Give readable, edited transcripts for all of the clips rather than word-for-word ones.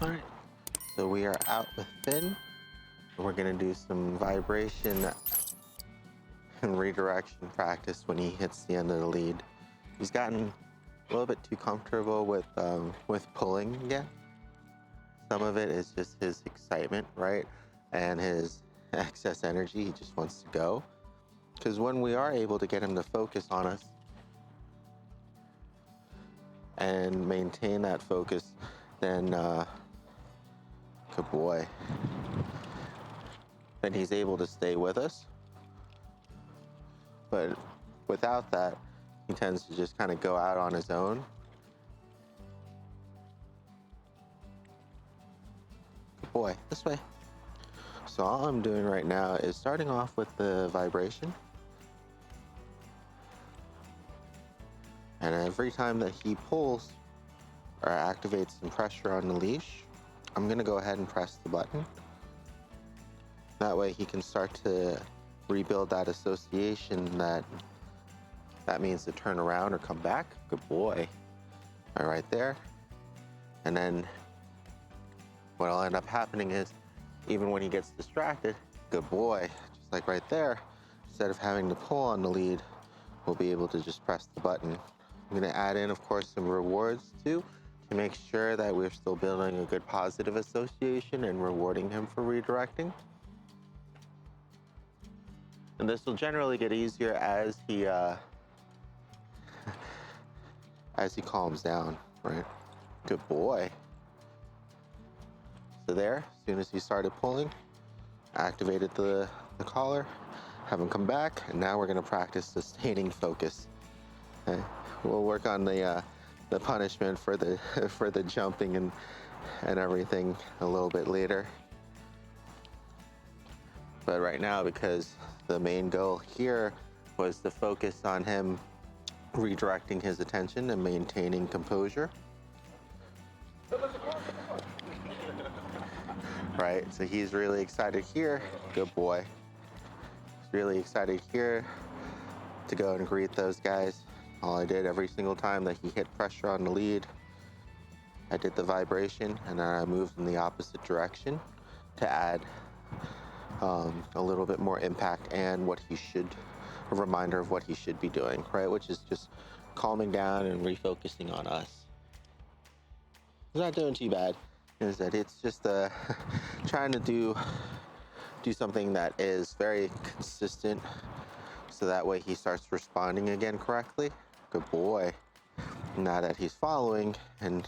All right, so we are out with Finn. We're gonna do some vibration and redirection practice when he hits the end of the lead. He's gotten a little bit too comfortable with pulling again. Some of it is just his excitement, right? And his excess energy. He just wants to go. Because when we are able to get him to focus on us and maintain that focus, then good boy. Then he's able to stay with us. But without that, he tends to just kind of go out on his own. Good boy, this way. So all I'm doing right now is starting off with the vibration. And every time that he pulls or activates some pressure on the leash, I'm gonna go ahead and press the button. That way he can start to rebuild that association that means to turn around or come back. Good boy. Right there. And then what'll end up happening is, even when he gets distracted, good boy, just like right there, instead of having to pull on the lead, we'll be able to just press the button. I'm gonna add in, of course, some rewards too, to make sure that we're still building a good positive association and rewarding him for redirecting. And this will generally get easier as he calms down, right? Good boy. So there, as soon as he started pulling, activated the collar, have him come back, and now we're gonna practice sustaining focus. Okay. We'll work on the punishment for the for the jumping and everything a little bit later. But right now, because the main goal here was to focus on him redirecting his attention and maintaining composure. Right, so he's really excited here. Good boy. He's really excited here to go and greet those guys. All I did every single time that he hit pressure on the lead, I did the vibration and then I moved in the opposite direction to add a little bit more impact and a reminder of what he should be doing, right? Which is just calming down and refocusing on us. He's not doing too bad. Is that it's just trying to do something that is very consistent, so that way he starts responding again correctly. Good boy. Now that he's following and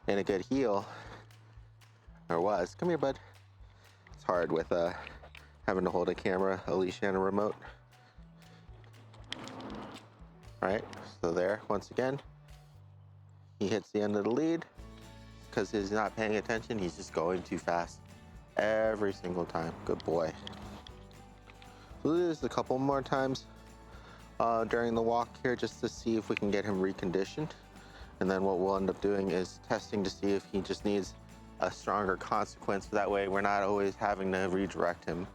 in a good heel, or was. Come here, bud. It's hard with having to hold a camera, a leash, and a remote. Right, so there, once again, he hits the end of the lead. Because he's not paying attention, he's just going too fast every single time. Good boy. We'll do this a couple more times during the walk here, just to see if we can get him reconditioned. And then what we'll end up doing is testing to see if he just needs a stronger consequence. That way we're not always having to redirect him,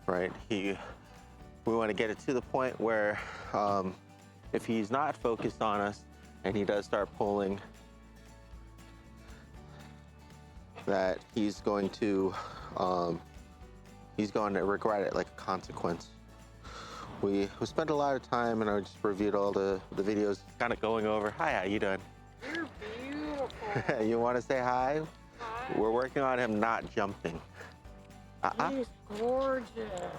right? We want to get it to the point where if he's not focused on us and he does start pulling, that he's going to regret it like a consequence. We spent a lot of time, and I just reviewed all the videos, kind of going over. Hi, how you doing? You're beautiful. You want to say hi? Hi. We're working on him not jumping. He's gorgeous.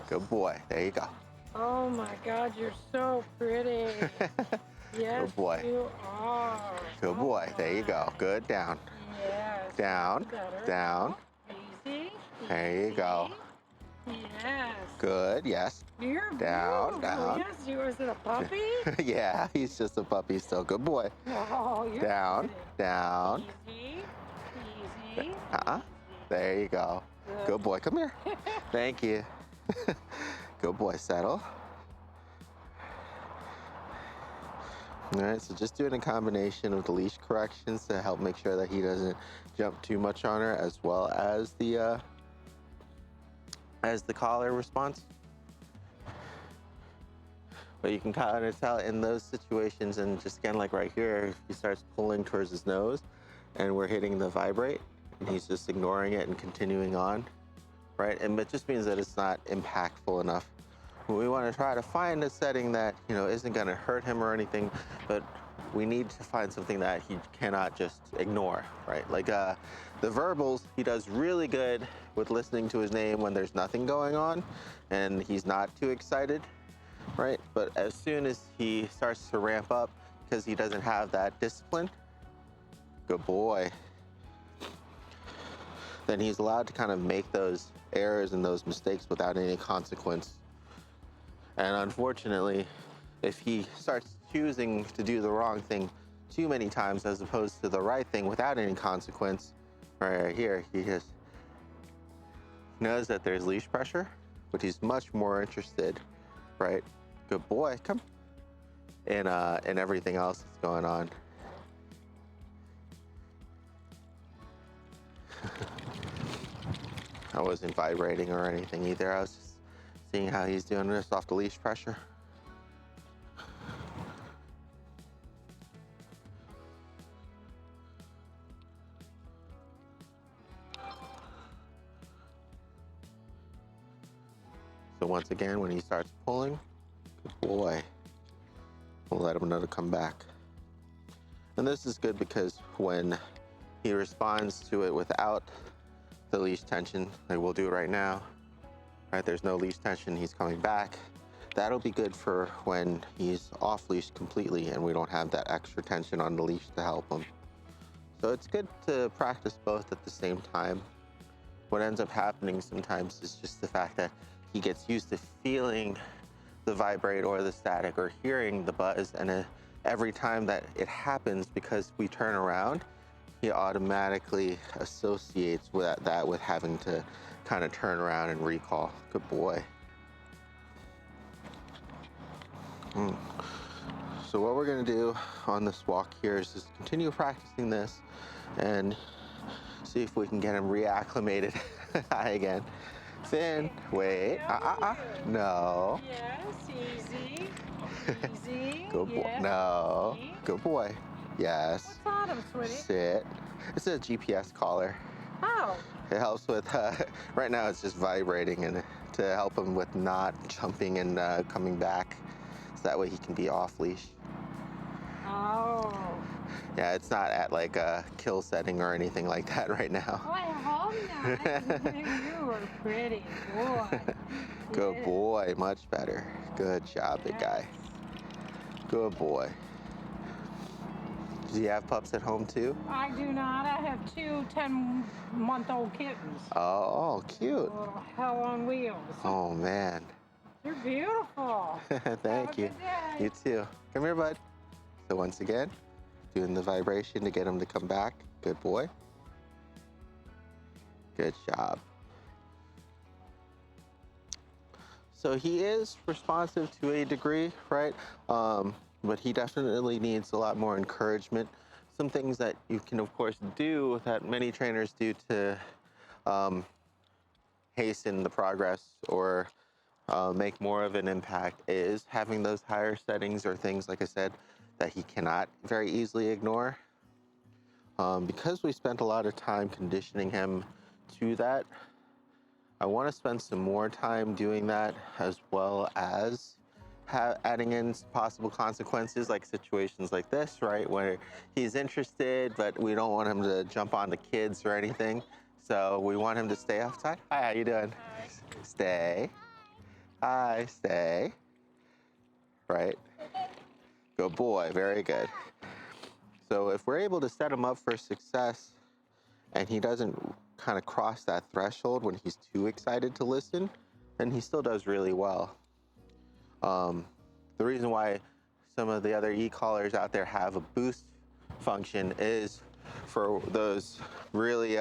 Good boy. There you go. Oh my God, you're so pretty. Yes, Good boy. you are. Good boy. There you go. Good. Down. Yes. Down. Better. Down. Easy. There you go. Yes. Good. Yes. You're Down, beautiful. down. Yes, you was it a puppy? Yeah, he's just a puppy still. Good boy. Oh, you're Down. pretty. Down. Easy. Easy. There you go. Good boy. Come here. Thank you. Good boy. Settle. All right, so just doing a combination of the leash corrections to help make sure that he doesn't jump too much on her, as well as the collar response. But you can kind of tell in those situations, and just again, like right here, if he starts pulling towards his nose and we're hitting the vibrate, and he's just ignoring it and continuing on, right? And it just means that it's not impactful enough. We want to try to find a setting that, isn't going to hurt him or anything, but we need to find something that he cannot just ignore, right? Like the verbals, he does really good with listening to his name when there's nothing going on and he's not too excited, right? But as soon as he starts to ramp up because he doesn't have that discipline, good boy, then he's allowed to kind of make those errors and those mistakes without any consequence. And unfortunately, if he starts choosing to do the wrong thing too many times as opposed to the right thing without any consequence, right here, he just knows that there's leash pressure, but he's much more interested, right? Good boy, come. And everything else that's going on. I wasn't vibrating or anything either. I was just seeing how he's doing this off the leash pressure. So once again, when he starts pulling, good boy, we'll let him know to come back. And this is good because when he responds to it without the leash tension, like we'll do it right now, right? There's no leash tension, he's coming back. That'll be good for when he's off leash completely and we don't have that extra tension on the leash to help him. So it's good to practice both at the same time. What ends up happening sometimes is just the fact that he gets used to feeling the vibrate or the static or hearing the buzz, and every time that it happens, because we turn around, he automatically associates with that with having to kind of turn around and recall. Good boy. So what we're gonna do on this walk here is just continue practicing this and see if we can get him reacclimated. Hi again. Finn, wait. No. Yes, easy. Easy. Good boy. Yes. No. Easy. Good boy. Yes. What's on him, sweetie? Sit. It's a GPS collar. Oh. It helps with, right now it's just vibrating, and to help him with not jumping and coming back. So that way he can be off leash. Oh. Yeah, it's not at like a kill setting or anything like that right now. Oh, I hope not. You are pretty boy. Good Yes. boy, much better. Good job, big guy. Good boy. Do you have pups at home too? I do not. I have two 10-month-old kittens. Oh, cute. A little hell on wheels. Oh man. You're beautiful. Thank you. Have a good day. You too. Come here, bud. So once again, doing the vibration to get him to come back. Good boy. Good job. So he is responsive to a degree, right? But he definitely needs a lot more encouragement. Some things that you can, of course, do that many trainers do to hasten the progress or make more of an impact is having those higher settings or things, like I said, that he cannot very easily ignore. Because we spent a lot of time conditioning him to that, I want to spend some more time doing that, as well as adding in possible consequences, like situations like this, right, where he's interested, but we don't want him to jump on the kids or anything. So we want him to stay outside. Hi, how you doing? Hi. Stay. Hi, stay. Right. Good boy, very good. So if we're able to set him up for success and he doesn't kind of cross that threshold when he's too excited to listen, then he still does really well. The reason why some of the other e-collars out there have a boost function is for those really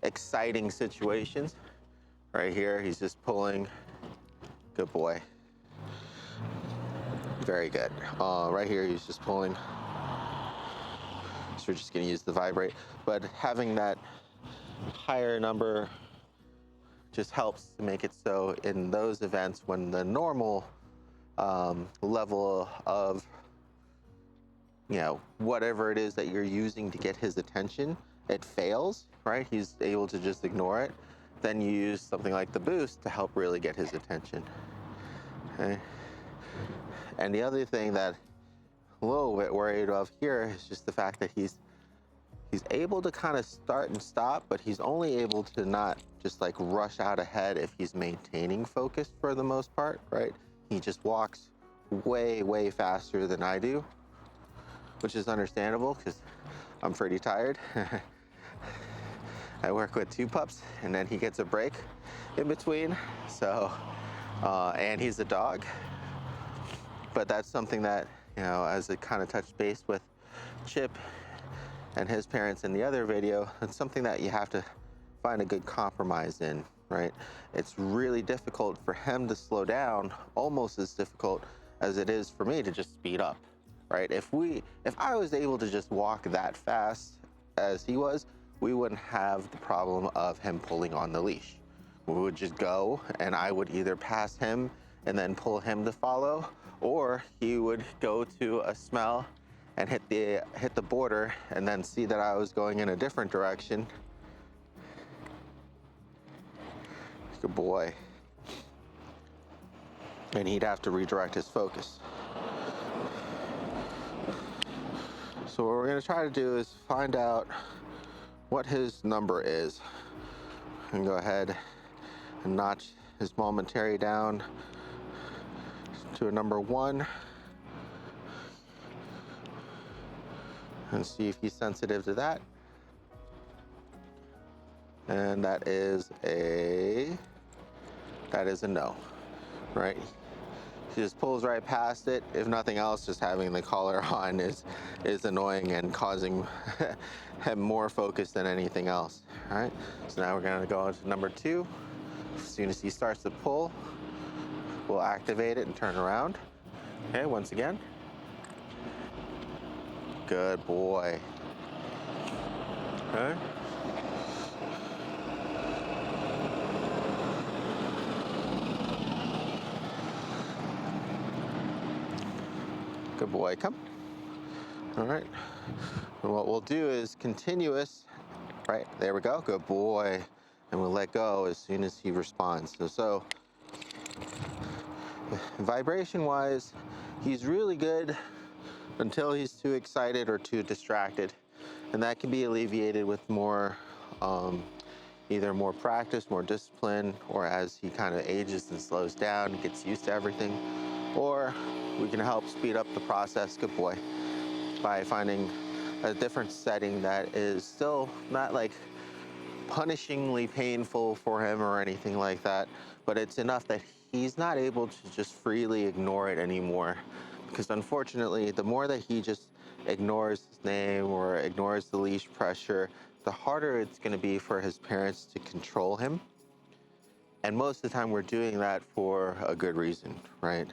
exciting situations. Right here, he's just pulling. Good boy. Very good. Right here, he's just pulling. So we're just gonna use the vibrate. But having that higher number just helps to make it so in those events when the normal level of, whatever it is that you're using to get his attention it fails, right? He's able to just ignore it. Then you use something like the boost to help really get his attention. Okay. And the other thing that I'm a little bit worried of here is just the fact that he's able to kind of start and stop, but he's only able to not just like rush out ahead if he's maintaining focus for the most part, right? He just walks way faster than I do, which is understandable because I'm pretty tired. I work with 2 pups and then he gets a break in between. So, and he's a dog. But that's something that, as it kind of touched base with Chip and his parents in the other video, it's something that you have to find a good compromise in, right? It's really difficult for him to slow down, almost as difficult as it is for me to just speed up, right? If I was able to just walk that fast as he was, we wouldn't have the problem of him pulling on the leash. We would just go and I would either pass him and then pull him to follow, or he would go to a smell and hit the border and then see that I was going in a different direction. Good boy. And he'd have to redirect his focus. So what we're gonna try to do is find out what his number is. And go ahead and notch his momentary down to a number 1. And see if he's sensitive to that. And that is a no, right? He just pulls right past it. If nothing else, just having the collar on is annoying and causing him more focus than anything else. All right, so now we're gonna go to number 2. As soon as he starts to pull, we'll activate it and turn around. Okay, once again. Good boy. Okay. Good boy, come. All right. And what we'll do is continuous, right? There we go, good boy. And we'll let go as soon as he responds. So vibration-wise, he's really good until he's too excited or too distracted. And that can be alleviated with more, either more practice, more discipline, or as he kind of ages and slows down, gets used to everything, or we can help speed up the process, good boy, by finding a different setting that is still not like punishingly painful for him or anything like that, but it's enough that he's not able to just freely ignore it anymore. Because unfortunately, the more that he just ignores his name or ignores the leash pressure, the harder it's going to be for his parents to control him. And most of the time we're doing that for a good reason, right?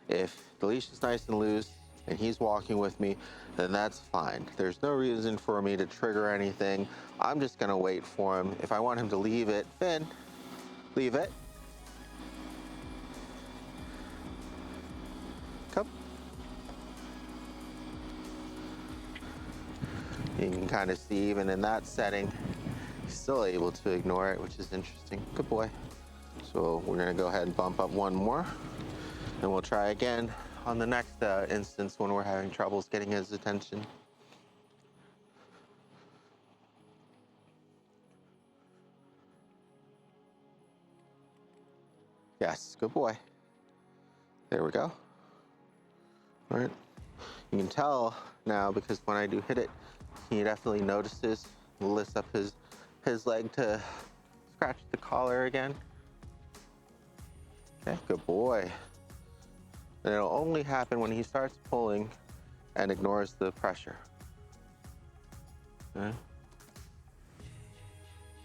If the leash is nice and loose and he's walking with me, then that's fine. There's no reason for me to trigger anything. I'm just gonna wait for him. If I want him to leave it, Finn, leave it. Come. You can kind of see even in that setting, he's still able to ignore it, which is interesting. Good boy. So we're gonna go ahead and bump up 1 more, and we'll try again on the next instance when we're having troubles getting his attention. Yes, good boy. There we go. All right. You can tell now because when I do hit it, he definitely notices, lifts up his leg to scratch the collar again. Okay, good boy. And it'll only happen when he starts pulling and ignores the pressure. Okay.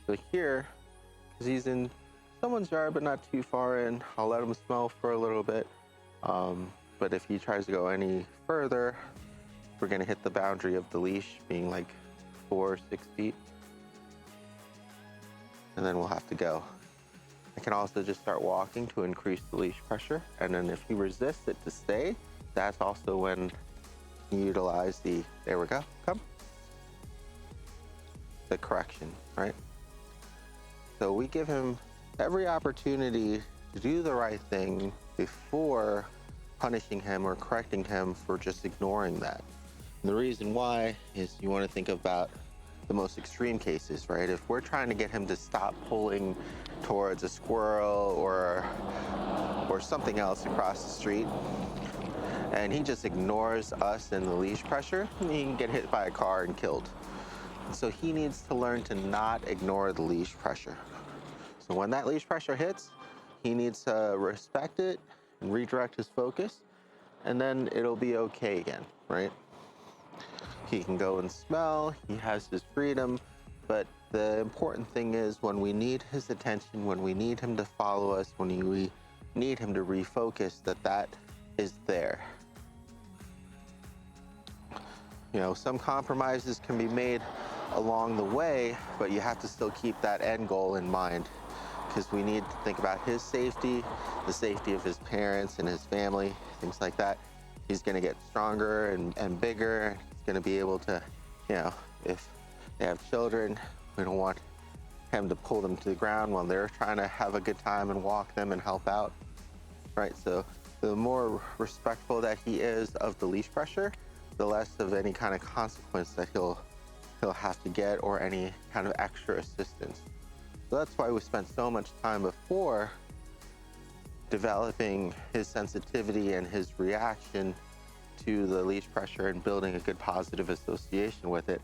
So here, because he's in someone's yard but not too far in, I'll let him smell for a little bit. But if he tries to go any further, we're gonna hit the boundary of the leash being like 4 or 6 feet. And then we'll have to go. I can also just start walking to increase the leash pressure. And then if he resists it to stay, that's also when you utilize the, there we go, come. the correction, right? So we give him every opportunity to do the right thing before punishing him or correcting him for just ignoring that. And the reason why is you want to think about the most extreme cases, right? If we're trying to get him to stop pulling towards a squirrel or something else across the street, and he just ignores us and the leash pressure, he can get hit by a car and killed. So he needs to learn to not ignore the leash pressure. So when that leash pressure hits, he needs to respect it and redirect his focus, and then it'll be okay again, right? He can go and smell, he has his freedom, but the important thing is when we need his attention, when we need him to follow us, when we need him to refocus, that is there. You know, some compromises can be made along the way, but you have to still keep that end goal in mind, because we need to think about his safety, the safety of his parents and his family, things like that. He's going to get stronger and bigger. He's going to be able to, you know, if they have children, we don't want him to pull them to the ground while they're trying to have a good time and walk them and help out, right? So the more respectful that he is of the leash pressure, the less of any kind of consequence that he'll have to get or any kind of extra assistance. So that's why we spent so much time before developing his sensitivity and his reaction to the leash pressure and building a good positive association with it.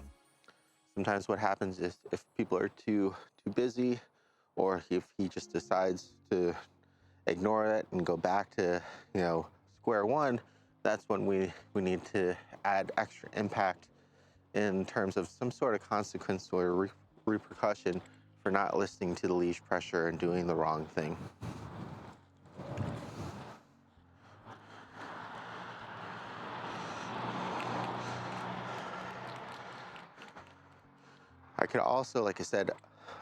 Sometimes what happens is if people are too busy, or if he just decides to ignore it and go back to, you know, square one, that's when we need to add extra impact in terms of some sort of consequence or repercussion for not listening to the leash pressure and doing the wrong thing. I could also, like I said,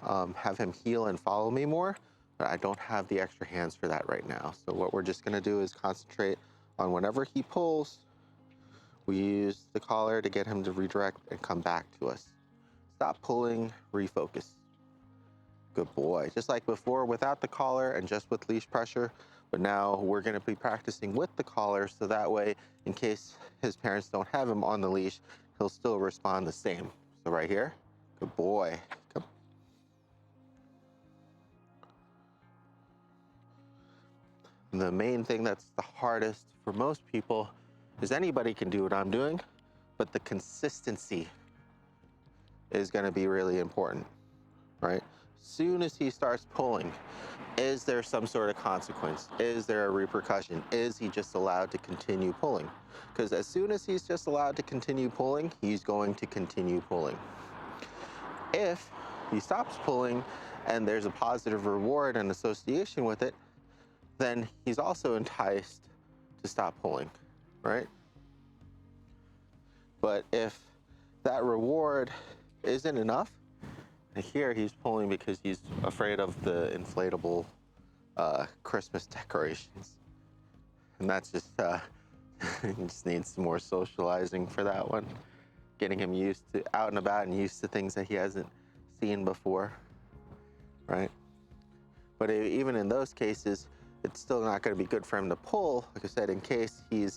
have him heel and follow me more, but I don't have the extra hands for that right now. So what we're just gonna do is concentrate on whenever he pulls, we use the collar to get him to redirect and come back to us. Stop pulling, refocus. Good boy. Just like before, without the collar and just with leash pressure, but now we're gonna be practicing with the collar, so that way, in case his parents don't have him on the leash, he'll still respond the same. So right here, good boy. Come. And the main thing that's the hardest for most people is anybody can do what I'm doing, but the consistency is gonna be really important, right? Soon as he starts pulling, is there some sort of consequence? Is there a repercussion? Is he just allowed to continue pulling? Because as soon as he's just allowed to continue pulling, he's going to continue pulling. If he stops pulling and there's a positive reward and association with it, then he's also enticed to stop pulling, right? But if that reward isn't enough, and here he's pulling because he's afraid of the inflatable Christmas decorations. And that's just, he just needs some more socializing for that one. Getting him used to out and about and used to things that he hasn't seen before, right? But even in those cases, it's still not gonna be good for him to pull, like I said, in case he's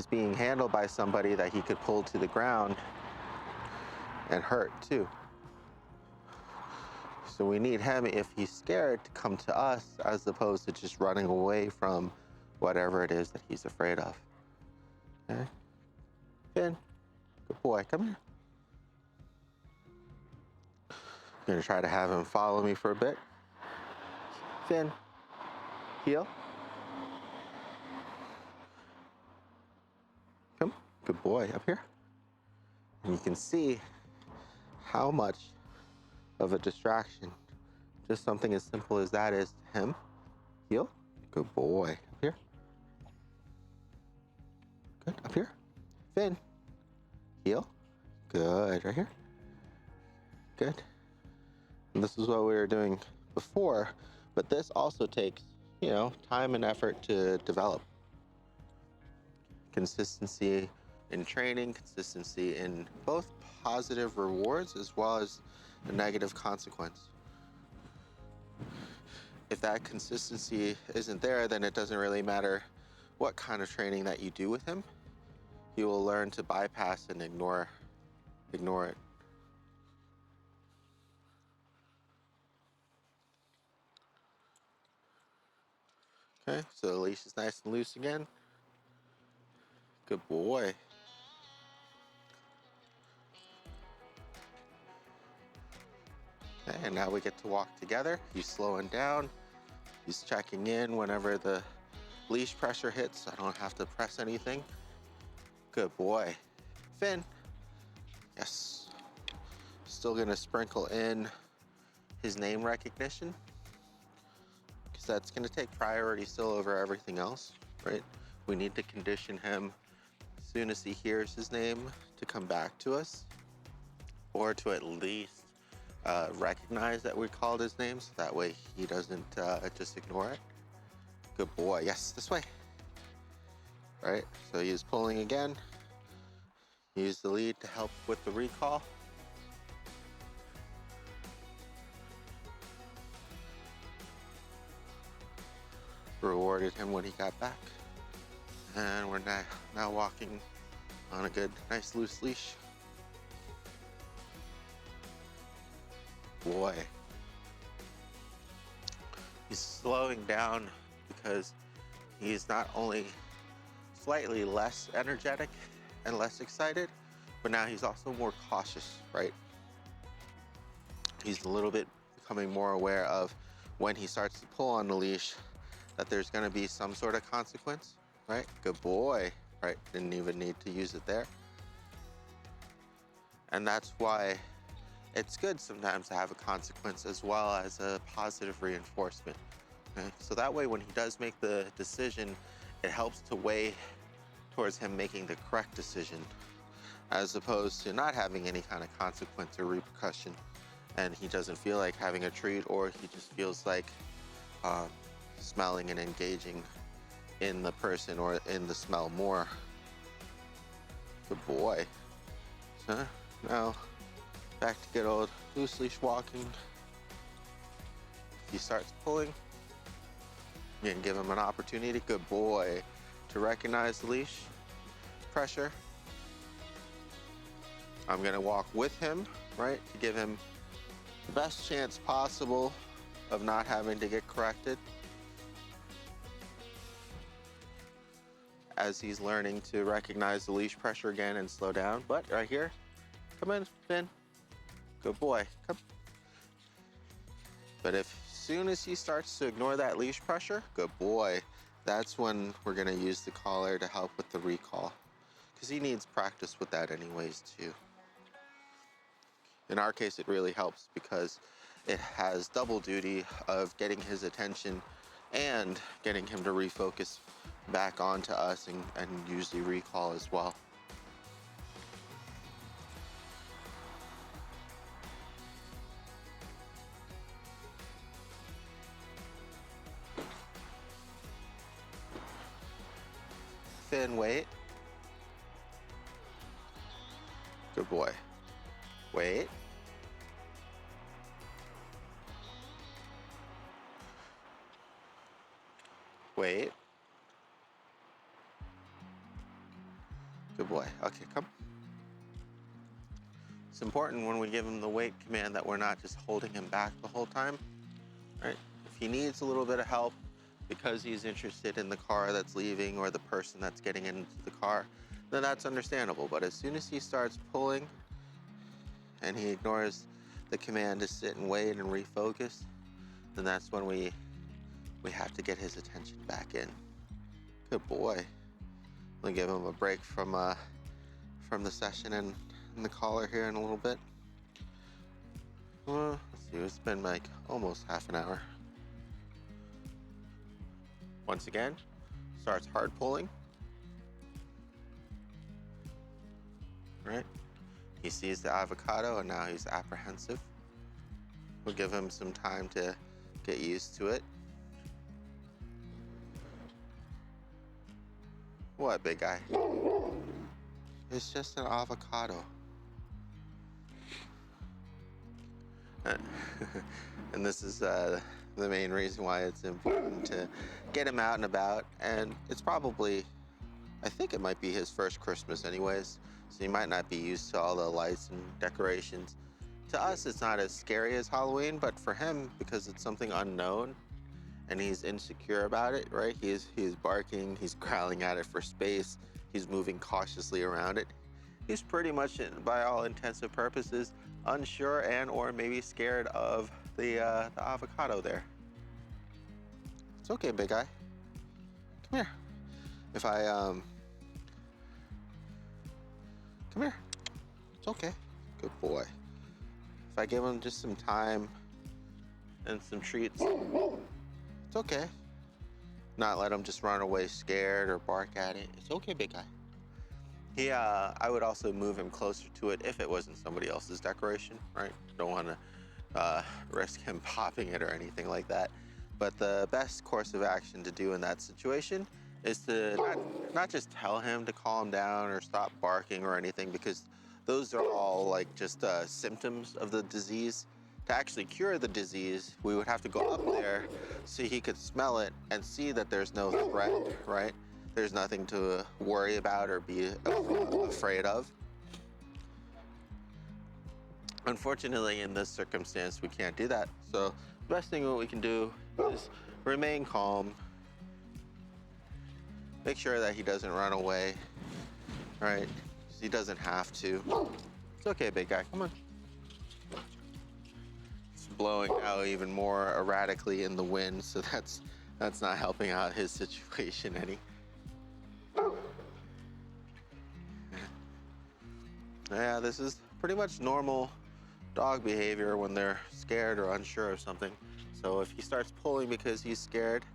being handled by somebody that he could pull to the ground and hurt too. So we need him, if he's scared, to come to us as opposed to just running away from whatever it is that he's afraid of. Okay? Finn, good boy, come here. I'm gonna try to have him follow me for a bit. Finn, heel. Come, good boy, up here. And you can see how much of a distraction just something as simple as that is to him. Heel. Good boy. Up here. Good. Up here. Finn. Heel. Good. Right here. Good. And this is what we were doing before, but this also takes, you know, time and effort to develop. Consistency in training, consistency in both positive rewards as well as a negative consequence. If that consistency isn't there, then it doesn't really matter what kind of training that you do with him. He will learn to bypass and ignore it. Okay, so the leash is nice and loose again. Good boy. Okay, and now we get to walk together. He's slowing down. He's checking in whenever the leash pressure hits. I don't have to press anything. Good boy. Finn. Yes. Still gonna sprinkle in his name recognition, because that's gonna take priority still over everything else, right? We need to condition him as soon as he hears his name to come back to us, or to at least recognize that we called his name, so that way he doesn't just ignore it. Good boy. Yes, this way. Right, so he's pulling again. Use the lead to help with the recall. Rewarded him when he got back. And we're now walking on a good, nice loose leash. Boy. He's slowing down because he's not only slightly less energetic and less excited, but now he's also more cautious, right? He's a little bit becoming more aware of when he starts to pull on the leash that there's gonna be some sort of consequence, right? Good boy, right? Didn't even need to use it there. And that's why it's good sometimes to have a consequence as well as a positive reinforcement. Okay? So that way when he does make the decision, it helps to weigh towards him making the correct decision, as opposed to not having any kind of consequence or repercussion, and he doesn't feel like having a treat, or he just feels like smelling and engaging in the person or in the smell more. Good boy. So now back to good old loose leash walking. If he starts pulling, you can give him an opportunity, good boy, to recognize the leash pressure. I'm gonna walk with him, right, to give him the best chance possible of not having to get corrected as he's learning to recognize the leash pressure again and slow down. But right here, come in, Finn. Good boy, come. But as soon as he starts to ignore that leash pressure, good boy, that's when we're gonna use the collar to help with the recall, because he needs practice with that anyways too. In our case, it really helps because it has double duty of getting his attention and getting him to refocus back onto us and usually recall as well. Finn, wait. Good boy. Wait. Wait. Good boy. Okay, come. It's important when we give him the wait command that we're not just holding him back the whole time, right? If he needs a little bit of help because he's interested in the car that's leaving or the person that's getting into the car, then that's understandable. But as soon as he starts pulling and he ignores the command to sit and wait and refocus, then that's when we have to get his attention back in. Good boy. We'll give him a break from the session and the collar here in a little bit. Let's see, it's been like almost half an hour. Once again, starts hard pulling. Right? He sees the avocado and now he's apprehensive. We'll give him some time to get used to it. What, big guy? It's just an avocado. And this is the main reason why it's important to get him out and about. And it's probably, I think it might be his first Christmas anyways, so he might not be used to all the lights and decorations. To us, it's not as scary as Halloween, but for him, because it's something unknown and he's insecure about it, right? He's barking, he's growling at it for space, he's moving cautiously around it. He's pretty much, by all intents and purposes, unsure and or maybe scared of the avocado there. It's okay, big guy. Come here. If I come here. It's okay. Good boy. If I give him just some time and some treats, it's okay. Not let him just run away scared or bark at it. It's okay, big guy. I would also move him closer to it if it wasn't somebody else's decoration, right? Don't want to risk him popping it or anything like that. But the best course of action to do in that situation is to not just tell him to calm down or stop barking or anything, because those are all like just symptoms of the disease. To actually cure the disease, we would have to go up there so he could smell it and see that there's no threat, right? There's nothing to worry about or be afraid of. Unfortunately, in this circumstance, we can't do that. So the best thing what we can do is remain calm, make sure that he doesn't run away, right? He doesn't have to. It's okay, big guy, come on. It's blowing out even more erratically in the wind, so that's not helping out his situation any. Yeah, this is pretty much normal dog behavior when they're scared or unsure of something. So if he starts pulling because he's scared,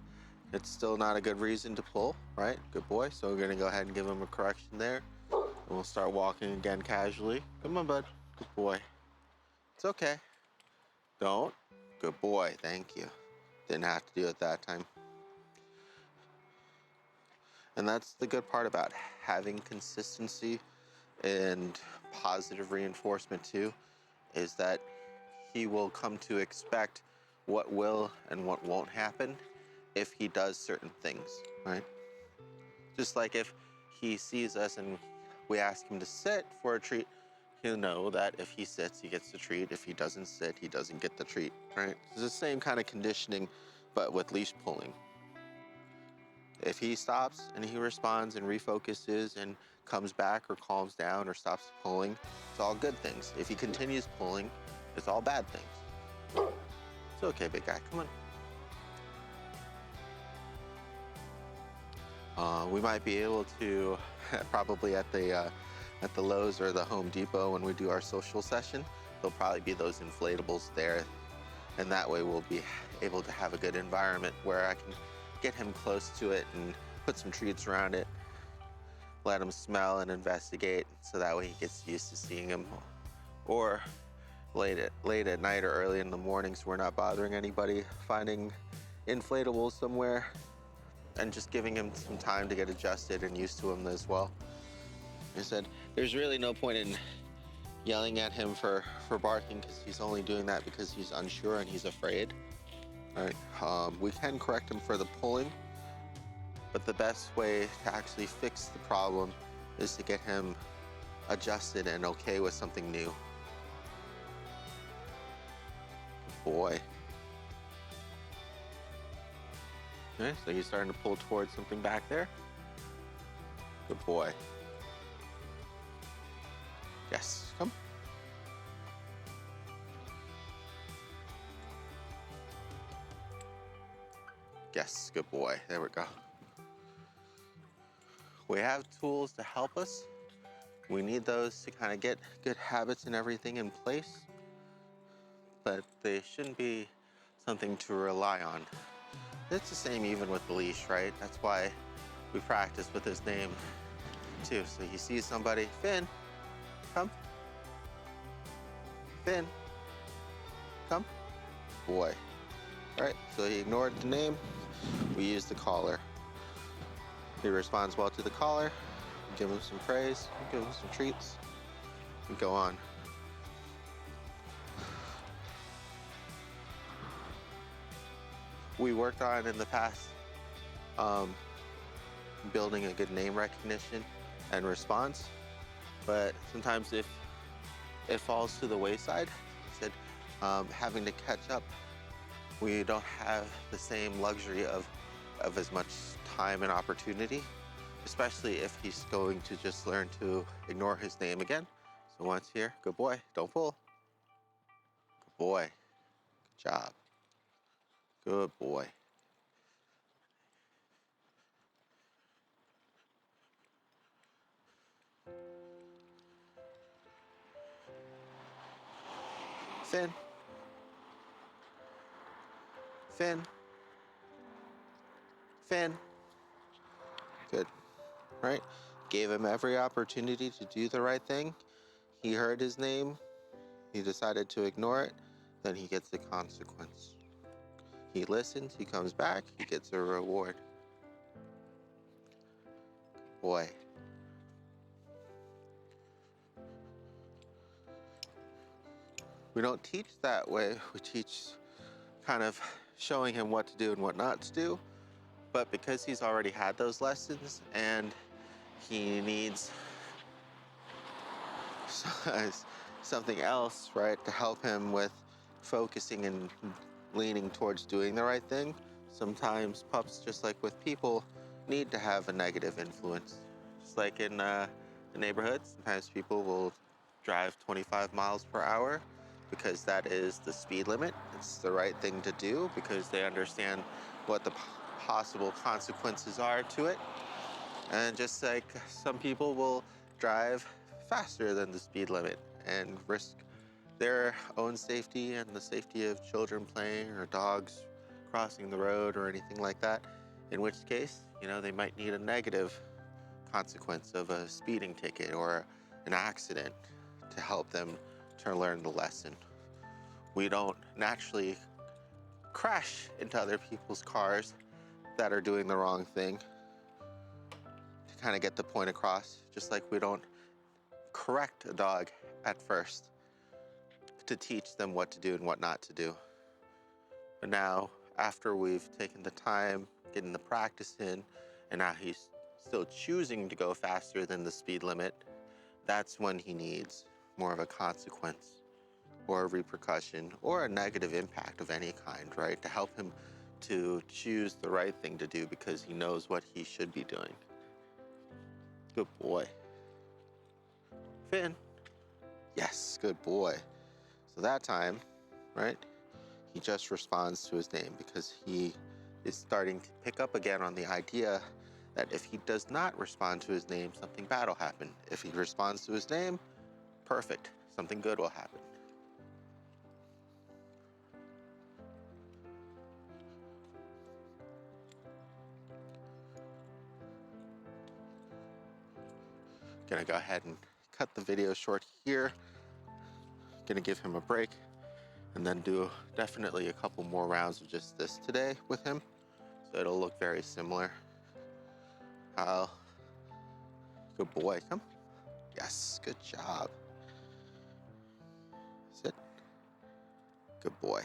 it's still not a good reason to pull, right? Good boy. So we're gonna go ahead and give him a correction there. And we'll start walking again casually. Come on, bud. Good boy. It's okay. Don't. Good boy. Thank you. Didn't have to do it that time. And that's the good part about having consistency and positive reinforcement too, is that he will come to expect what will and what won't happen if he does certain things, right? Just like if he sees us and we ask him to sit for a treat, he'll know that if he sits, he gets the treat. If he doesn't sit, he doesn't get the treat, right? It's the same kind of conditioning, but with leash pulling. If he stops and he responds and refocuses and comes back or calms down or stops pulling, it's all good things. If he continues pulling, it's all bad things. It's okay, big guy, come on. We might be able to, probably at the Lowe's or the Home Depot when we do our social session, there'll probably be those inflatables there. And that way we'll be able to have a good environment where I can get him close to it and put some treats around it, let him smell and investigate, so that way he gets used to seeing him. Or late at night or early in the morning, so we're not bothering anybody, finding inflatables somewhere and just giving him some time to get adjusted and used to them as well. I said, there's really no point in yelling at him for barking, because he's only doing that because he's unsure and he's afraid. All right, we can correct him for the pulling, but the best way to actually fix the problem is to get him adjusted and okay with something new. Good boy. Okay, so he's starting to pull towards something back there. Good boy. Yes, come. Yes, good boy. There we go. We have tools to help us. We need those to kind of get good habits and everything in place, but they shouldn't be something to rely on. It's the same even with the leash, right? That's why we practice with his name too. So he sees somebody, Finn, come. Finn, come. Boy. All right, so he ignored the name. We use the collar. He responds well to the collar. Give him some praise, give him some treats, and go on. we worked on in the past, um, building a good name recognition and response. But sometimes if it falls to the wayside, I said, having to catch up, we don't have the same luxury of as much time and opportunity, especially if he's going to just learn to ignore his name again. So once here, good boy, don't pull. Good boy, good job. Good boy. Finn, Finn, Finn. Good, right? Gave him every opportunity to do the right thing. He heard his name, he decided to ignore it, then he gets the consequence. He listens, he comes back, he gets a reward. Boy. We don't teach that way. We teach kind of showing him what to do and what not to do. But because he's already had those lessons and he needs something else, right, to help him with focusing and leaning towards doing the right thing, sometimes pups, just like with people, need to have a negative influence. Just like in the neighborhood, sometimes people will drive 25 miles per hour because that is the speed limit. It's the right thing to do because they understand what the possible consequences are to it. And just like some people will drive faster than the speed limit and risk their own safety and the safety of children playing or dogs crossing the road or anything like that, in which case, they might need a negative consequence of a speeding ticket or an accident to help them to learn the lesson. We don't naturally crash into other people's cars that are doing the wrong thing to kind of get the point across, just like we don't correct a dog at first to teach them what to do and what not to do. But now, after we've taken the time, getting the practice in, and now he's still choosing to go faster than the speed limit, that's when he needs more of a consequence or a repercussion or a negative impact of any kind, right? To help him to choose the right thing to do because he knows what he should be doing. Good boy. Finn. Yes, good boy. So that time, right, he just responds to his name because he is starting to pick up again on the idea that if he does not respond to his name, something bad will happen. If he responds to his name, perfect, something good will happen. Gonna go ahead and cut the video short here. Gonna give him a break and then do definitely a couple more rounds of just this today with him. So it'll look very similar. Good boy, come. Yes, good job. Sit. Good boy.